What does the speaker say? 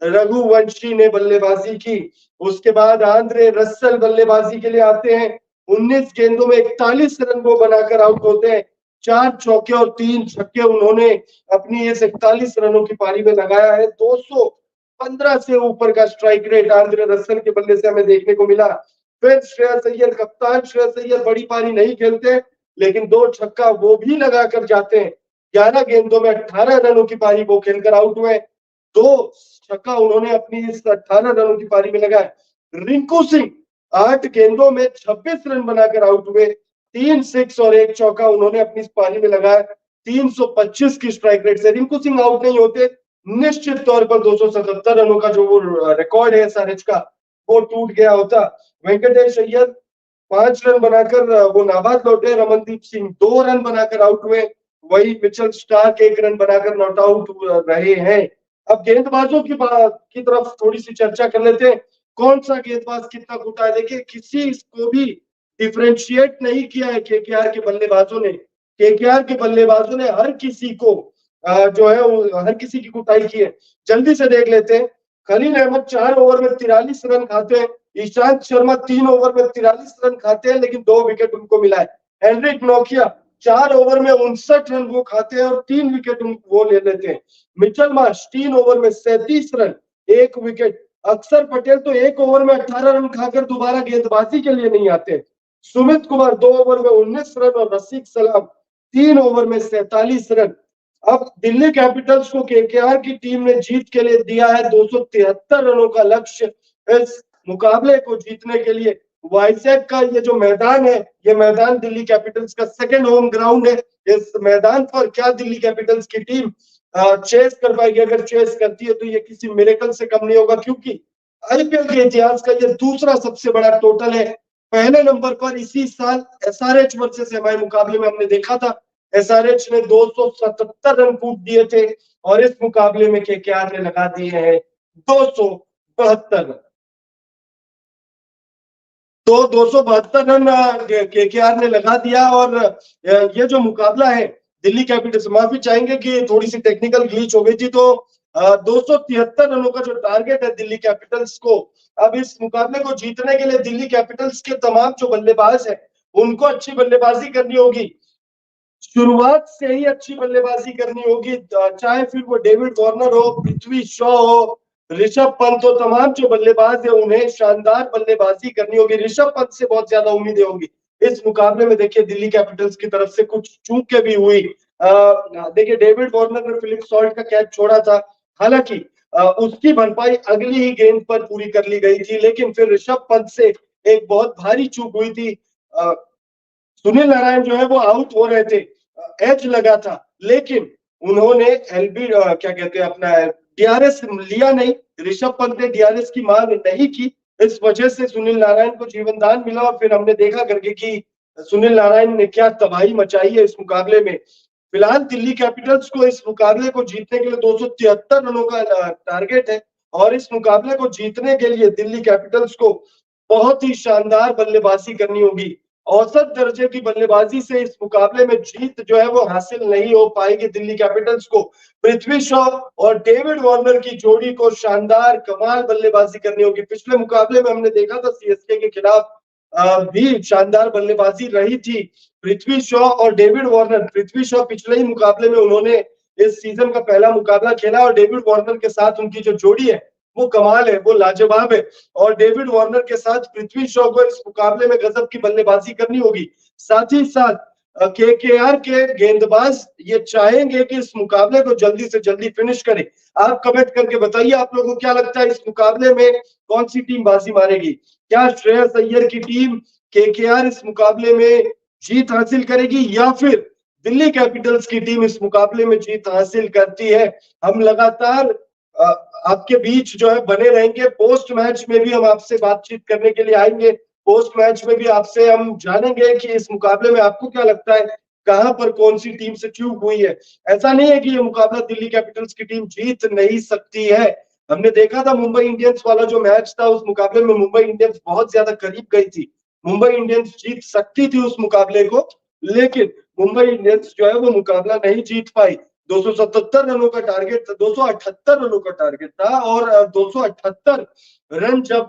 रघुवंशी ने बल्लेबाजी की। उसके बाद आंद्रे रसल बल्लेबाजी के लिए आते हैं। 19 गेंदों में 41 रन वो बनाकर आउट होते हैं। 4 चौके और 3 छक्के उन्होंने अपनी इस 41 रनों की पारी में लगाया है। 215 से ऊपर का स्ट्राइक रेट आंद्रे रसल के बल्ले से हमें देखने को मिला। फिर श्रेयस अय्यर, कप्तान श्रेयस अय्यर बड़ी पारी नहीं खेलते, लेकिन 2 छक्का वो भी लगाकर जाते हैं। 11 गेंदों में 18 रनों की पारी वो खेलकर आउट हुए। 2 छक्का उन्होंने अपनी इस 18 रनों की पारी में लगाया। रिंकू सिंह 8 गेंदों में 26 रन बनाकर आउट हुए। 3 सिक्स और 1 चौका उन्होंने अपनी इस पारी में लगाया। 325 की स्ट्राइक रेट से रिंकू सिंह आउट नहीं होते, निश्चित तौर पर 277 रनों का जो वो रिकॉर्ड है एसआरएच का, वो टूट गया होता। वेंकटेश अय्यर 5 रन बनाकर वो नाबाद लौटे। रमनदीप सिंह 2 रन बनाकर आउट हुए। वही मिचेल स्टार्क 1 रन बनाकर नॉट आउट रहे हैं। अब गेंदबाजों की तरफ थोड़ी सी चर्चा कर लेते हैं। कौन सा गेंदबाज कितना कूटा है? देखिए, किसी को भी डिफरेंशिएट नहीं किया है केकेआर के बल्लेबाजों ने। केकेआर के बल्लेबाजों ने हर किसी को जो है हर किसी की कुटाई की है। जल्दी से देख लेते हैं। खलील अहमद 4 ओवर में 43 रन खाते हैं। ईशांत शर्मा 3 ओवर में 43 रन खाते हैं, लेकिन 2 विकेट उनको मिला है। हेनरिक नोकिया 4 ओवर में 59 रन वो खाते हैं और 3 विकेट वो ले लेते हैं। मिचेल मार्श 3 ओवर में 37 रन, 1 विकेट। अक्षर पटेल तो 1 ओवर में 18 रन खाकर दोबारा गेंदबाजी के लिए नहीं आते। सुमित कुमार 2 ओवर में 19 रन और रशीद सलाम 3 ओवर में 47 रन। अब दिल्ली कैपिटल्स को केकेआर की टीम ने जीत के लिए दिया है 273 रनों का लक्ष्य। इस मुकाबले को जीतने के लिए वाइसैक का ये जो मैदान है, ये मैदान दिल्ली कैपिटल्स का सेकंड होम ग्राउंड है। इस मैदान पर क्या दिल्ली कैपिटल्स की टीम चेस कर पाएगी? अगर चेस करती है तो ये किसी मिरेकल से कम नहीं होगा, क्योंकि आईपीएल के इतिहास का ये दूसरा सबसे बड़ा टोटल है। पहले नंबर पर इसी साल एसआरएच वर्सेस एमआई मुकाबले में हमने देखा था, एसआरएच ने 277 रन कूट दिए थे और इस मुकाबले में केकेआर ने लगा दिए हैं 272 रन। तो 272 रन केकेआर ने लगा दिया। और ये जो मुकाबला है दिल्ली कैपिटल्स, माफी चाहेंगे कि थोड़ी सी टेक्निकल ग्लिच हो गई थी। तो 273 रनों का जो टारगेट है दिल्ली कैपिटल्स को, अब इस मुकाबले को जीतने के लिए दिल्ली कैपिटल्स के तमाम जो बल्लेबाज हैं उनको अच्छी बल्लेबाजी करनी होगी। शुरुआत से ही अच्छी बल्लेबाजी करनी होगी, चाहे फिर वो डेविड वार्नर हो, पृथ्वी शॉ हो, ऋषभ पंत हो। तमाम जो बल्लेबाज है उन्हें शानदार बल्लेबाजी करनी होगी। ऋषभ पंत से बहुत ज्यादा उम्मीदें होंगी इस मुकाबले में। देखिए, दिल्ली कैपिटल्स की तरफ से कुछ चूकें भी हुई। देखिए, डेविड वार्नर ने फिलिप सॉल्ट का कैच छोड़ा था, हालांकि उसकी भरपाई अगली ही गेंद पर पूरी कर ली गई थी, लेकिन फिर ऋषभ पंत से एक बहुत भारी चूक हुई थी। सुनील नारायण जो है वो आउट हो रहे थे, एज लगा था, लेकिन उन्होंने एलबी क्या कहते हैं अपना डीआरएस लिया नहीं। ऋषभ पंत ने डीआरएस की मांग नहीं की, इस वजह से सुनील नारायण को जीवनदान मिला। और फिर हमने देखा करके कि सुनील नारायण ने क्या तबाही मचाई है इस मुकाबले में। फिलहाल दिल्ली कैपिटल्स को इस मुकाबले को जीतने के लिए 273 रनों का टारगेट है और इस मुकाबले को जीतने के लिए दिल्ली कैपिटल्स को बहुत ही शानदार बल्लेबाजी करनी होगी। औसत दर्जे की बल्लेबाजी से इस मुकाबले में जीत जो है वो हासिल नहीं हो पाएगी दिल्ली कैपिटल्स को। पृथ्वी शॉ और डेविड वार्नर की जोड़ी को शानदार कमाल बल्लेबाजी करनी होगी। पिछले मुकाबले में हमने देखा था सीएसके के खिलाफ भी शानदार बल्लेबाजी रही थी पृथ्वी शॉ और डेविड वार्नर। पृथ्वी शॉ पिछले ही मुकाबले में उन्होंने इस सीजन का पहला मुकाबला खेला और डेविड वार्नर के साथ उनकी जो जोड़ी है वो कमाल है, वो लाजवाब है। और डेविड वार्नर के साथ पृथ्वी शॉ को इस मुकाबले में गजब की बल्लेबाजी करनी होगी। साथ ही साथ केकेआर के गेंदबाज ये चाहेंगे कि इस मुकाबले को जल्दी से जल्दी फिनिश करें। आप कमेंट करके बताइए, आप लोगों को क्या लगता है इस मुकाबले में कौन सी टीम बाजी मारेगी? क्या श्रेयस अय्यर की टीम केकेआर इस मुकाबले में जीत हासिल करेगी या फिर दिल्ली कैपिटल्स की टीम इस मुकाबले में जीत हासिल करती है? हम लगातार आपके बीच जो है बने रहेंगे। पोस्ट मैच में भी हम आपसे बातचीत करने के लिए आएंगे। पोस्ट मैच में भी आपसे हम जानेंगे कि इस मुकाबले में आपको क्या लगता है, कहां पर कौन सी टीम से चूक हुई है। ऐसा नहीं है कि ये मुकाबला दिल्ली कैपिटल्स की टीम जीत नहीं सकती है। हमने देखा था मुंबई इंडियंस वाला जो मैच था, उस मुकाबले में मुंबई इंडियंस बहुत ज्यादा करीब गई थी। मुंबई इंडियंस जीत सकती थी उस मुकाबले को, लेकिन मुंबई इंडियंस जो है वो मुकाबला नहीं जीत पाई। 277 रनों का टारगेट, 278 रनों का टारगेट था और 278 रन जब